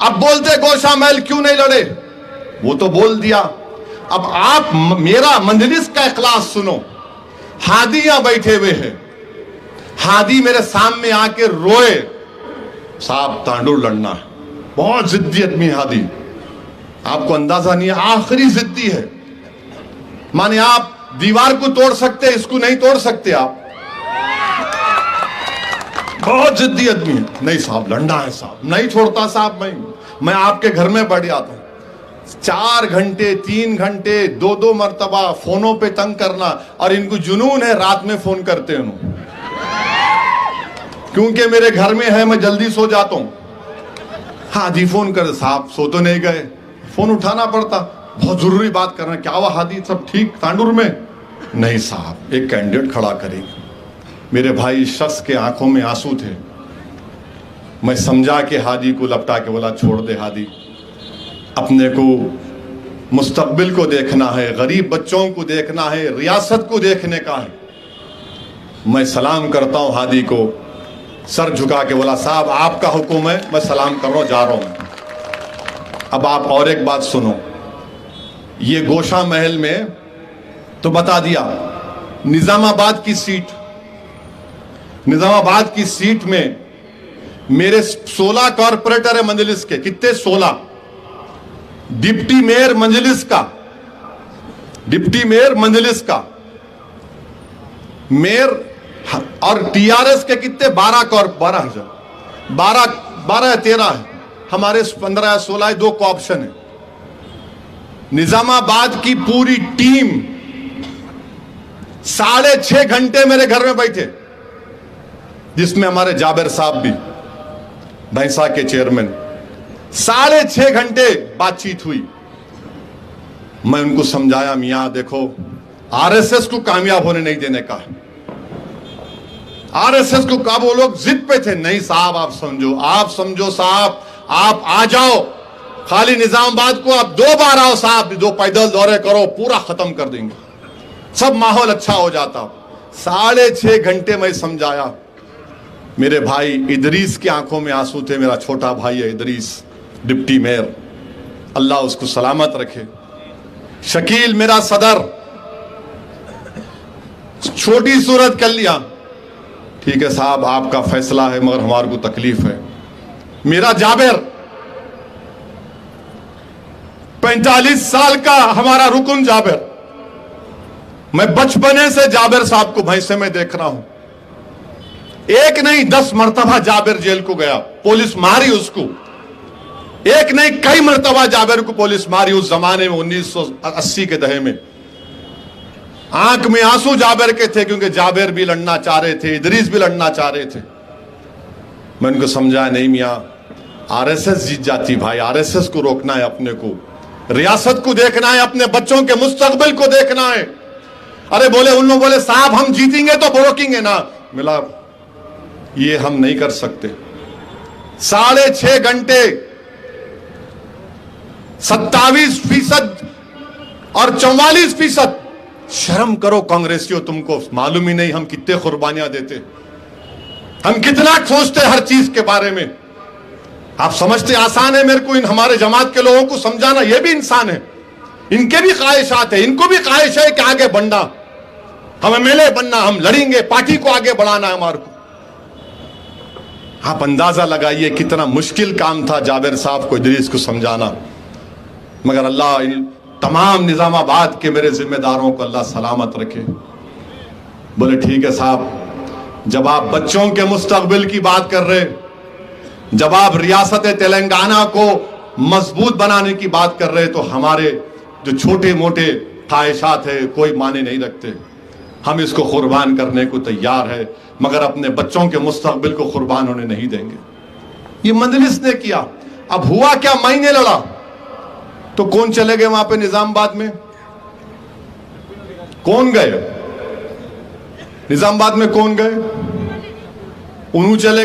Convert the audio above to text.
अब बोलते गोशा महल क्यों नहीं लड़े, वो तो बोल दिया। अब आप मेरा मजलिस का इखलास सुनो। हादी यहां बैठे हुए हैं, हादी मेरे सामने आके रोए, साहब तांडुर लड़ना है, बहुत जिद्दी आदमी है हादी, आपको अंदाजा नहीं है, आखिरी जिद्दी है। माने आप दीवार को तोड़ सकते, इसको नहीं तोड़ सकते आप, बहुत जिद्दी आदमी है। नहीं साहब लड़ना है साहब, नहीं छोड़ता साहब, मैं आपके घर में बैठ जाता हूं। 4 घंटे 3 घंटे 2 मरतबा फोनों पे तंग करना, और इनको जुनून है रात में फोन करते हैं, क्योंकि मेरे घर में है, मैं जल्दी सो जाता हूं। हादी फोन कर, साहब सो तो नहीं गए, फोन उठाना पड़ता, बहुत जरूरी बात करना, क्या हुआ हादी, सब ठीक तांडुर में? नहीं साहब एक कैंडिडेट खड़ा करेंगे। मेरे भाई इस शख्स के आंखों में आंसू थे, मैं समझा के हादी को लपटा के बोला छोड़ दे हादी, अपने को मुस्तकबिल को देखना है, गरीब बच्चों को देखना है, रियासत को देखने का है। मैं सलाम करता हूं हादी को, सर झुका के बोला साहब आपका हुक्म है, मैं सलाम कर रहा हूं, जा रहा हूं। अब आप और एक बात सुनो, ये गोशा महल में तो बता दिया, निजामाबाद की सीट में मेरे 16 कॉर्पोरेटर है मजलिस के, कितने 16, डिप्टी मेयर मंजलिस का मेयर, और टीआरएस के कितने 12 या 13 है, हमारे 15 या 16 है, 2 को ऑप्शन है। निजामाबाद की पूरी टीम 6.5 घंटे मेरे घर में बैठे, जिसमें हमारे जाबिर साहब भी, भैंसा के चेयरमैन, 6.5 घंटे बातचीत हुई। मैं उनको समझाया, मियां देखो आरएसएस को कामयाब होने नहीं देने का है, आरएसएस को का, वो लोग जिद पे थे, नहीं साहब आप समझो साहब, आप आ जाओ, खाली निजामाबाद को आप 2 बार आओ साहब, 2 पैदल दौरे करो, पूरा खत्म कर देंगे, सब माहौल अच्छा हो जाता। 6.5 घंटे मैं समझाया। मेरे भाई इदरीस की आंखों में आंसू थे, मेरा छोटा भाई है इदरीस, डिप्टी मेयर, अल्लाह उसको सलामत रखे। शकील मेरा सदर, छोटी सूरत कर लिया, ठीक है साहब आपका फैसला है, मगर हमारे को तकलीफ है। मेरा जाबिर 45 साल का हमारा रुकन जाबिर, मैं बचपने से जाबिर साहब को भैंसे में देख रहा हूं, एक नहीं 10 मरतबा जाबिर जेल को गया, पुलिस मारी उसको, एक नहीं कई मरतबा जाबिर को पुलिस मारी उस जमाने में, 1980 के दहे में। आंख में आंसू जाबिर के थे, क्योंकि जाबिर भी लड़ना चाह रहे थे, इदरीस भी लड़ना चाह रहे थे। मैं उनको समझाया, नहीं मियां आरएसएस जीत जाती भाई, आरएसएस को रोकना है, अपने को रियासत को देखना है, अपने बच्चों के मुस्तकबिल को देखना है। अरे बोले, उन लोग बोले साहब हम जीतेंगे तो रोकेंगे ना, मिला ये हम नहीं कर सकते। 6.5 घंटे 27% और 44%। शर्म करो कांग्रेसियों, तुमको मालूम ही नहीं हम कितने कुर्बानियां देते, हम कितना सोचते हर चीज के बारे में। आप समझते आसान है मेरे को इन हमारे जमात के लोगों को समझाना, ये भी इंसान है, इनके भी ख्वाहिशात है, इनको भी ख्वाहिश है कि आगे बढ़ना, हम एमएलए बनना, हम लड़ेंगे, पार्टी को आगे बढ़ाना है हमारे को। आप अंदाजा लगाइए कितना मुश्किल काम था जाबिर साहब को, इदरीस को समझाना, मगर अल्लाह इन तमाम निजामाबाद के मेरे जिम्मेदारों को अल्लाह सलामत रखे। बोले ठीक है साहब, जब आप बच्चों के मुस्तकबिल की बात कर रहे, जब आप रियासत तेलंगाना को मजबूत बनाने की बात कर रहे, तो हमारे जो छोटे मोटे ख्वाहिशात है कोई माने नहीं रखते, हम इसको कुर्बान करने को तैयार है, मगर अपने बच्चों के मुस्तकबिल को कुर्बान होने नहीं देंगे। ये मजलिस ने किया। अब हुआ क्या, मैंने लड़ा तो कौन चले गए वहां पे निजामाबाद में, कौन गए निजामाबाद में, कौन गए, उन्होंने चले